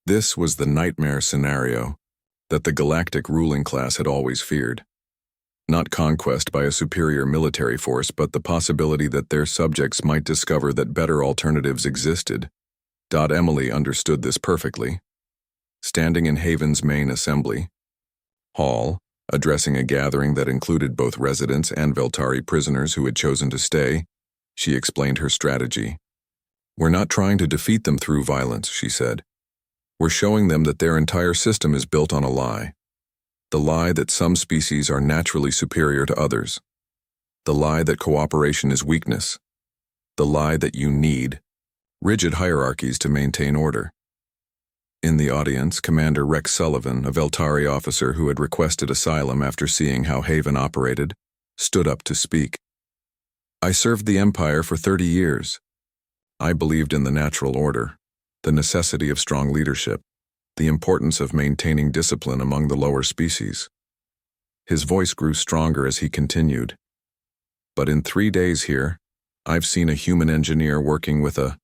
This was the nightmare scenario that the galactic ruling class had always feared. Not conquest by a superior military force, but the possibility that their subjects might discover that better alternatives existed. Emily understood this perfectly. Standing in Haven's main assembly hall, addressing a gathering that included both residents and Veltari prisoners who had chosen to stay, she explained her strategy. "We're not trying to defeat them through violence," she said. "We're showing them that their entire system is built on a lie. The lie that some species are naturally superior to others. The lie that cooperation is weakness. The lie that you need rigid hierarchies to maintain order." In the audience, Commander Rex Sullivan, a Veltari officer who had requested asylum after seeing how Haven operated, stood up to speak. "I served the Empire for 30 years. I believed in the natural order, the necessity of strong leadership, the importance of maintaining discipline among the lower species." His voice grew stronger as he continued. "But in 3 days here, I've seen a human engineer working with a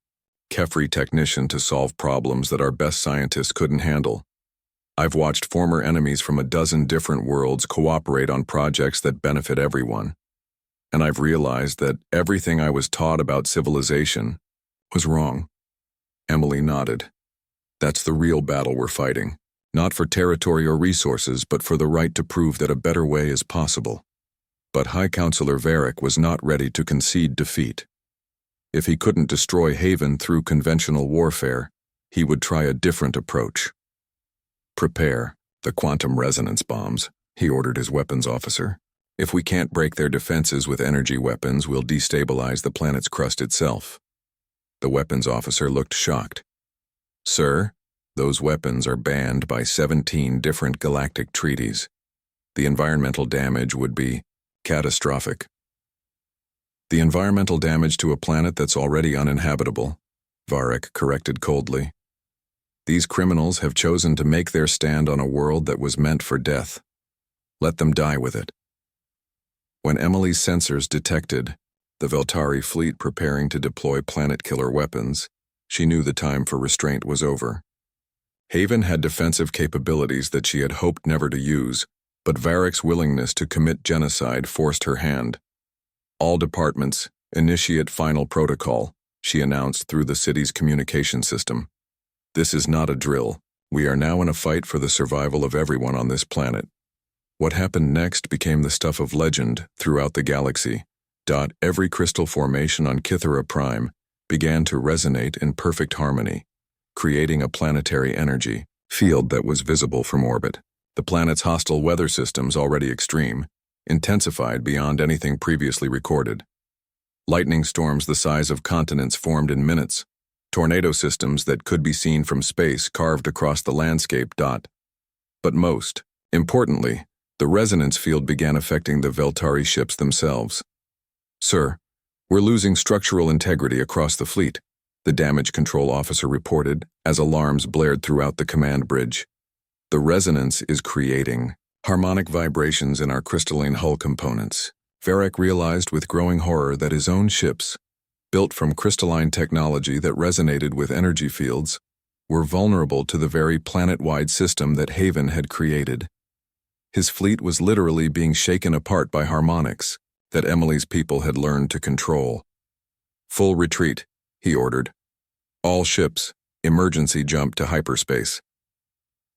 HFY technician to solve problems that our best scientists couldn't handle. I've watched former enemies from a dozen different worlds cooperate on projects that benefit everyone. And I've realized that everything I was taught about civilization was wrong." Emily nodded. "That's the real battle we're fighting. Not for territory or resources, but for the right to prove that a better way is possible." But High Counselor Varek was not ready to concede defeat. If he couldn't destroy Haven through conventional warfare, he would try a different approach. "Prepare the quantum resonance bombs," he ordered his weapons officer. "If we can't break their defenses with energy weapons, we'll destabilize the planet's crust itself." The weapons officer looked shocked. "Sir, those weapons are banned by 17 different galactic treaties. The environmental damage would be catastrophic." "The environmental damage to a planet that's already uninhabitable," Varek corrected coldly. "These criminals have chosen to make their stand on a world that was meant for death. Let them die with it." When Emily's sensors detected the Veltari fleet preparing to deploy planet-killer weapons, she knew the time for restraint was over. Haven had defensive capabilities that she had hoped never to use, but Varek's willingness to commit genocide forced her hand. "All departments, initiate final protocol," she announced through the city's communication system. "This is not a drill. We are now in a fight for the survival of everyone on this planet." What happened next became the stuff of legend throughout the galaxy. Every crystal formation on Kythera Prime began to resonate in perfect harmony, creating a planetary energy field that was visible from orbit. The planet's hostile weather systems, already extreme, intensified beyond anything previously recorded. Lightning storms the size of continents formed in minutes, tornado systems that could be seen from space carved across the landscape. But most importantly, the resonance field began affecting the Veltari ships themselves. "Sir, we're losing structural integrity across the fleet," the damage control officer reported as alarms blared throughout the command bridge. "The resonance is creating harmonic vibrations in our crystalline hull components." Varric realized with growing horror that his own ships, built from crystalline technology that resonated with energy fields, were vulnerable to the very planet-wide system that Haven had created. His fleet was literally being shaken apart by harmonics that Emily's people had learned to control. "Full retreat," he ordered. "All ships, emergency jump to hyperspace."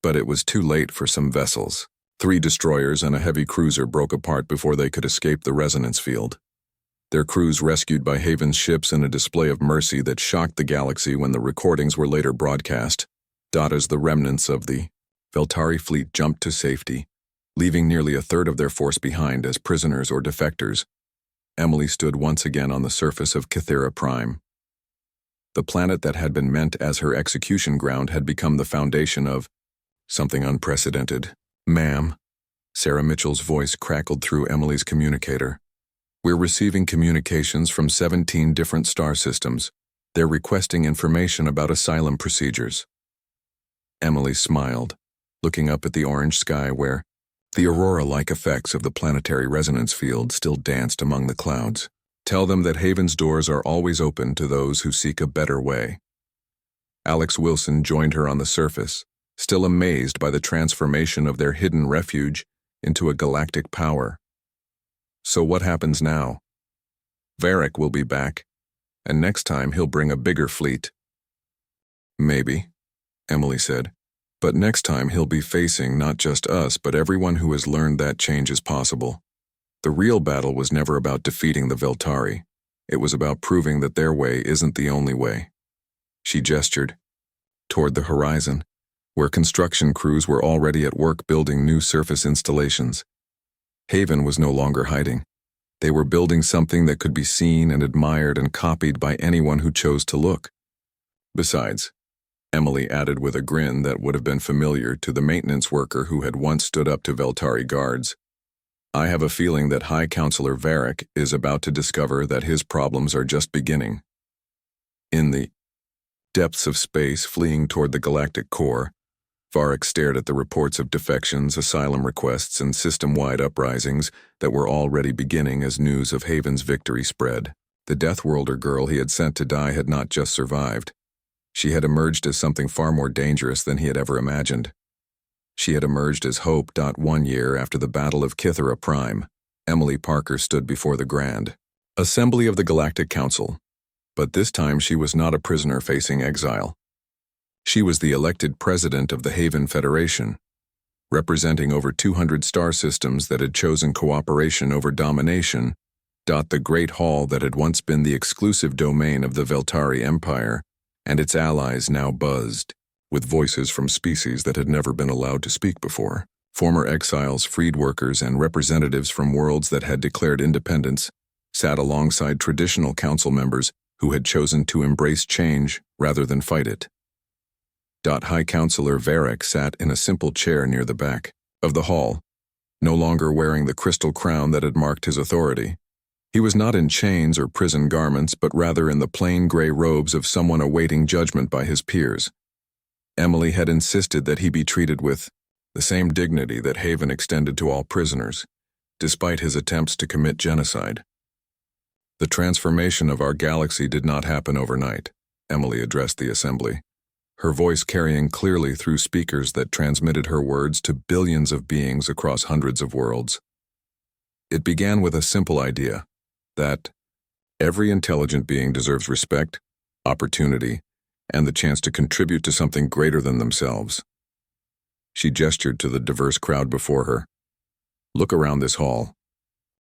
But it was too late for some vessels. 3 destroyers and a heavy cruiser broke apart before they could escape the resonance field. Their crews rescued by Haven's ships in a display of mercy that shocked the galaxy when the recordings were later broadcast. As the remnants of the Veltari fleet jumped to safety, leaving nearly a third of their force behind as prisoners or defectors, Emily stood once again on the surface of Kythera Prime. The planet that had been meant as her execution ground had become the foundation of something unprecedented. "Ma'am," Sarah Mitchell's voice crackled through Emily's communicator. "We're receiving communications from 17 different star systems. They're requesting information about asylum procedures." Emily smiled, looking up at the orange sky where the aurora-like effects of the planetary resonance field still danced among the clouds. "Tell them that Haven's doors are always open to those who seek a better way." Alex Wilson joined her on the surface, still amazed by the transformation of their hidden refuge into a galactic power. "So what happens now?" "Varric will be back, and next time he'll bring a bigger fleet." "Maybe," Emily said, "but next time he'll be facing not just us but everyone who has learned that change is possible." The real battle was never about defeating the Veltari. It was about proving that their way isn't the only way. She gestured toward the horizon, where construction crews were already at work building new surface installations. Haven was no longer hiding. They were building something that could be seen and admired and copied by anyone who chose to look. Besides, Emily added with a grin that would have been familiar to the maintenance worker who had once stood up to Veltari guards, "I have a feeling that High Counselor Varric is about to discover that his problems are just beginning." In the depths of space fleeing toward the galactic core, Varric stared at the reports of defections, asylum requests, and system-wide uprisings that were already beginning as news of Haven's victory spread. The Deathworlder girl he had sent to die had not just survived. She had emerged as something far more dangerous than he had ever imagined. She had emerged as hope. 1 year after the Battle of Kythera Prime, Emily Parker stood before the Grand Assembly of the Galactic Council, but this time she was not a prisoner facing exile. She was the elected president of the Haven Federation, representing over 200 star systems that had chosen cooperation over domination. The Great Hall that had once been the exclusive domain of the Veltari Empire and its allies now buzzed with voices from species that had never been allowed to speak before. Former exiles, freed workers, and representatives from worlds that had declared independence sat alongside traditional council members who had chosen to embrace change rather than fight it. High Counselor Varric sat in a simple chair near the back of the hall, no longer wearing the crystal crown that had marked his authority. He was not in chains or prison garments, but rather in the plain gray robes of someone awaiting judgment by his peers. Emily had insisted that he be treated with the same dignity that Haven extended to all prisoners, despite his attempts to commit genocide. "The transformation of our galaxy did not happen overnight," Emily addressed the assembly, her voice carrying clearly through speakers that transmitted her words to billions of beings across hundreds of worlds. "It began with a simple idea, that every intelligent being deserves respect, opportunity, and the chance to contribute to something greater than themselves." She gestured to the diverse crowd before her. "Look around this hall.